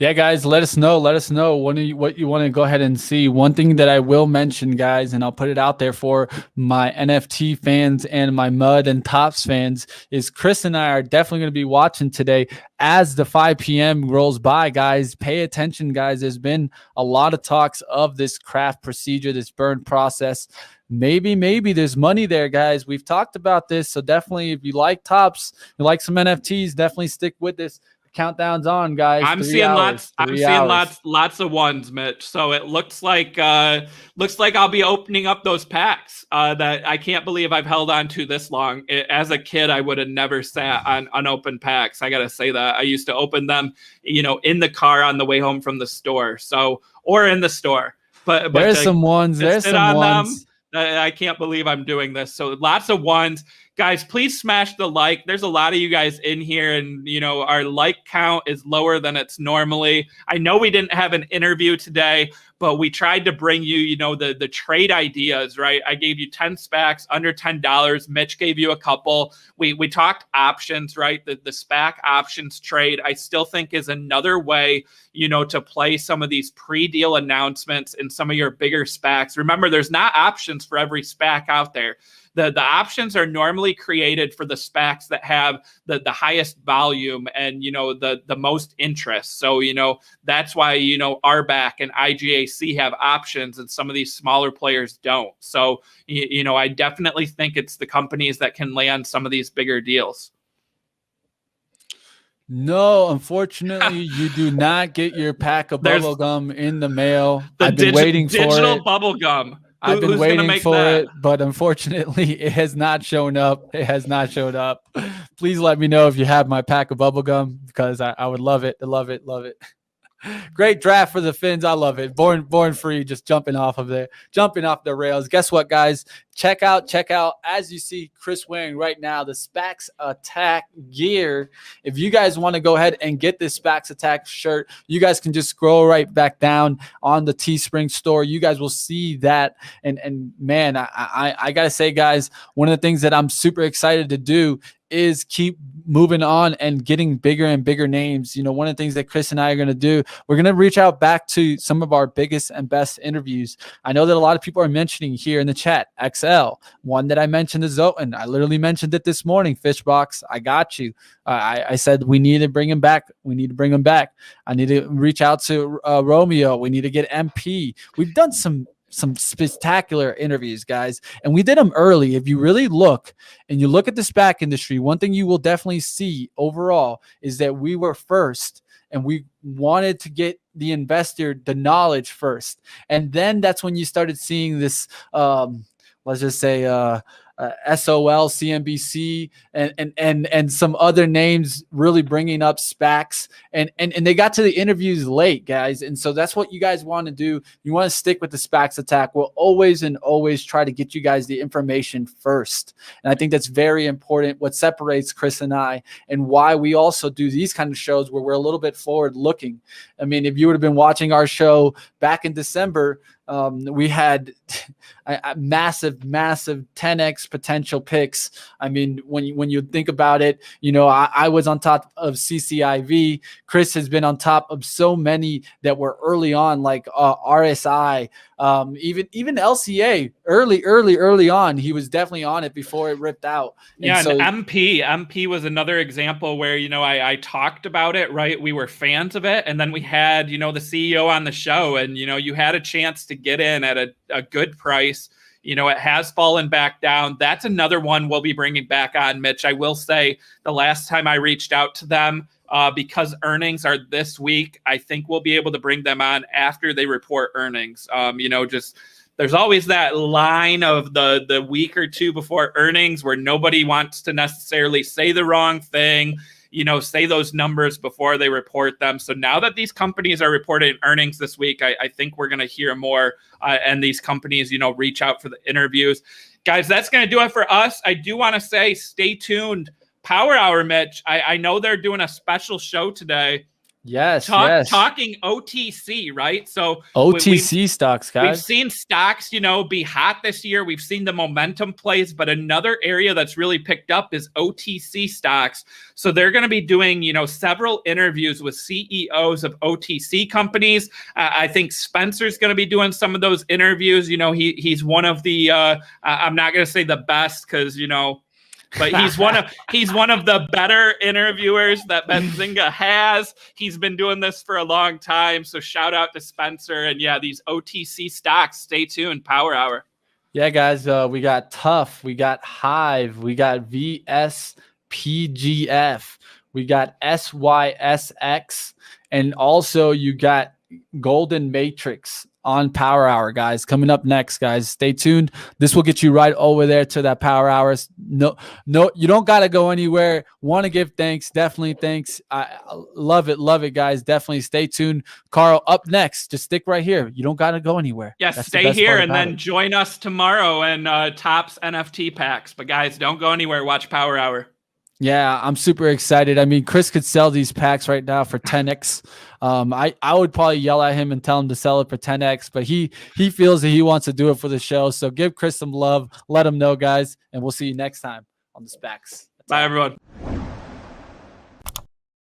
Yeah, guys, let us know. Let us know what you want to go ahead and see. One thing that I will mention, guys, and I'll put it out there for my NFT fans and my Mud and Tops fans, is Chris and I are definitely going to be watching today as the 5 p.m. rolls by, guys. Pay attention, guys. There's been a lot of talks of this craft procedure, this burn process. Maybe there's money there, guys. We've talked about this. So definitely, if you like Tops, you like some NFTs, definitely stick with this. Countdown's on, guys. I'm seeing lots of ones, Mitch. So it looks like I'll be opening up those packs that I can't believe I've held on to this long. As a kid, I would have never sat on unopened packs. I gotta say that. I used to open them, in the car on the way home from the store. Or in the store. But there's some ones. I can't believe I'm doing this. So lots of ones. Guys, please smash the like. There's a lot of you guys in here, and our like count is lower than it's normally. I know we didn't have an interview today, but we tried to bring you, the trade ideas, right? I gave you 10 SPACs under $10. Mitch gave you a couple. We talked options, right? The SPAC options trade, I still think, is another way, to play some of these pre-deal announcements in some of your bigger SPACs. Remember, there's not options for every SPAC out there. The options are normally created for the SPACs that have the highest volume and, the most interest. So, that's why, RBAC and IGAC have options and some of these smaller players don't. So, I definitely think it's the companies that can land some of these bigger deals. No, unfortunately, you do not get your pack of bubble gum in the mail. I've been waiting for it. Digital bubble gum. I've been waiting for it, but unfortunately, it has not shown up. Please let me know if you have my pack of bubble gum, because I would love it. Love it. Great draft for the Finns. I love it. Born free, just jumping off the rails. Guess what, guys? Check out, as you see Chris wearing right now, the SPACs Attack gear. If you guys want to go ahead and get this SPACs Attack shirt, you guys can just scroll right back down on the Teespring store. You guys will see that. And man, I got to say, guys, one of the things that I'm super excited to do is keep moving on and getting bigger and bigger names. One of the things that Chris and I are going to do, we're going to reach out back to some of our biggest and best interviews. I know that a lot of people are mentioning here in the chat, XL, one that I mentioned is Zoten. I literally mentioned it this morning. Fishbox, I got you. I said we need to bring him back. I need to reach out to Romeo. We need to get MP. We've done some spectacular interviews, guys, and we did them early. If you really look and you look at the SPAC industry, one thing you will definitely see overall is that we were first, and we wanted to get the investor the knowledge first, and then that's when you started seeing this let's just say SOL, CNBC, and some other names really bringing up SPACs, and they got to the interviews late, guys. And so that's what you guys want to do. You want to stick with the SPACs Attack. We'll always try to get you guys the information first. And I think that's very important. What separates Chris and I, and why we also do these kind of shows where we're a little bit forward looking. I mean, if you would have been watching our show back in December, we had a massive 10x potential picks. I mean, when you think about it, I was on top of CCIV. Chris has been on top of so many that were early on, like RSI, even LCA early on. He was definitely on it before it ripped out. And MP was another example where, I talked about it, right? We were fans of it. And then we had, the CEO on the show, and, you had a chance to get in at a good price. You know, it has fallen back down. That's another one we'll be bringing back on, Mitch. I will say the last time I reached out to them, because earnings are this week, I think we'll be able to bring them on after they report earnings. You know, just there's always that line of the week or two before earnings where nobody wants to necessarily say the wrong thing, you know, say those numbers before they report them. So now that these companies are reporting earnings this week, I think we're going to hear more and these companies, you know, reach out for the interviews. Guys, that's going to do it for us. I do want to say stay tuned. Power Hour, Mitch. I know they're doing a special show today. Yes, talking OTC, right? So OTC stocks, guys. We've seen stocks, you know, be hot this year. We've seen the momentum plays, but another area that's really picked up is OTC stocks. So they're going to be doing, you know, several interviews with CEOs of OTC companies. I think Spencer's going to be doing some of those interviews. You know, he's one of the I'm not going to say the best because, you know, but he's one of the better interviewers that Benzinga has. He's been doing this for a long time. So shout out to Spencer. And yeah, these OTC stocks, stay tuned. Power Hour. Yeah, guys, we got Tough, we got Hive, we got VSPGF, we got SYSX, and also you got Golden Matrix on Power Hour, guys. Coming up next, guys. Stay tuned. This will get you right over there to that Power Hours. No, you don't got to go anywhere. Want to give thanks. Definitely thanks. I love it, guys. Definitely stay tuned. Carl, up next. Just stick right here. You don't got to go anywhere. Yeah, stay here and then join us tomorrow and Topps NFT packs. But guys, don't go anywhere. Watch Power Hour. Yeah, I'm super excited. I mean, Chris could sell these packs right now for 10x. I would probably yell at him and tell him to sell it for 10x, but he feels that he wants to do it for the show. So give Chris some love. Let him know, guys, and we'll see you next time on the SPACs. Bye, everyone.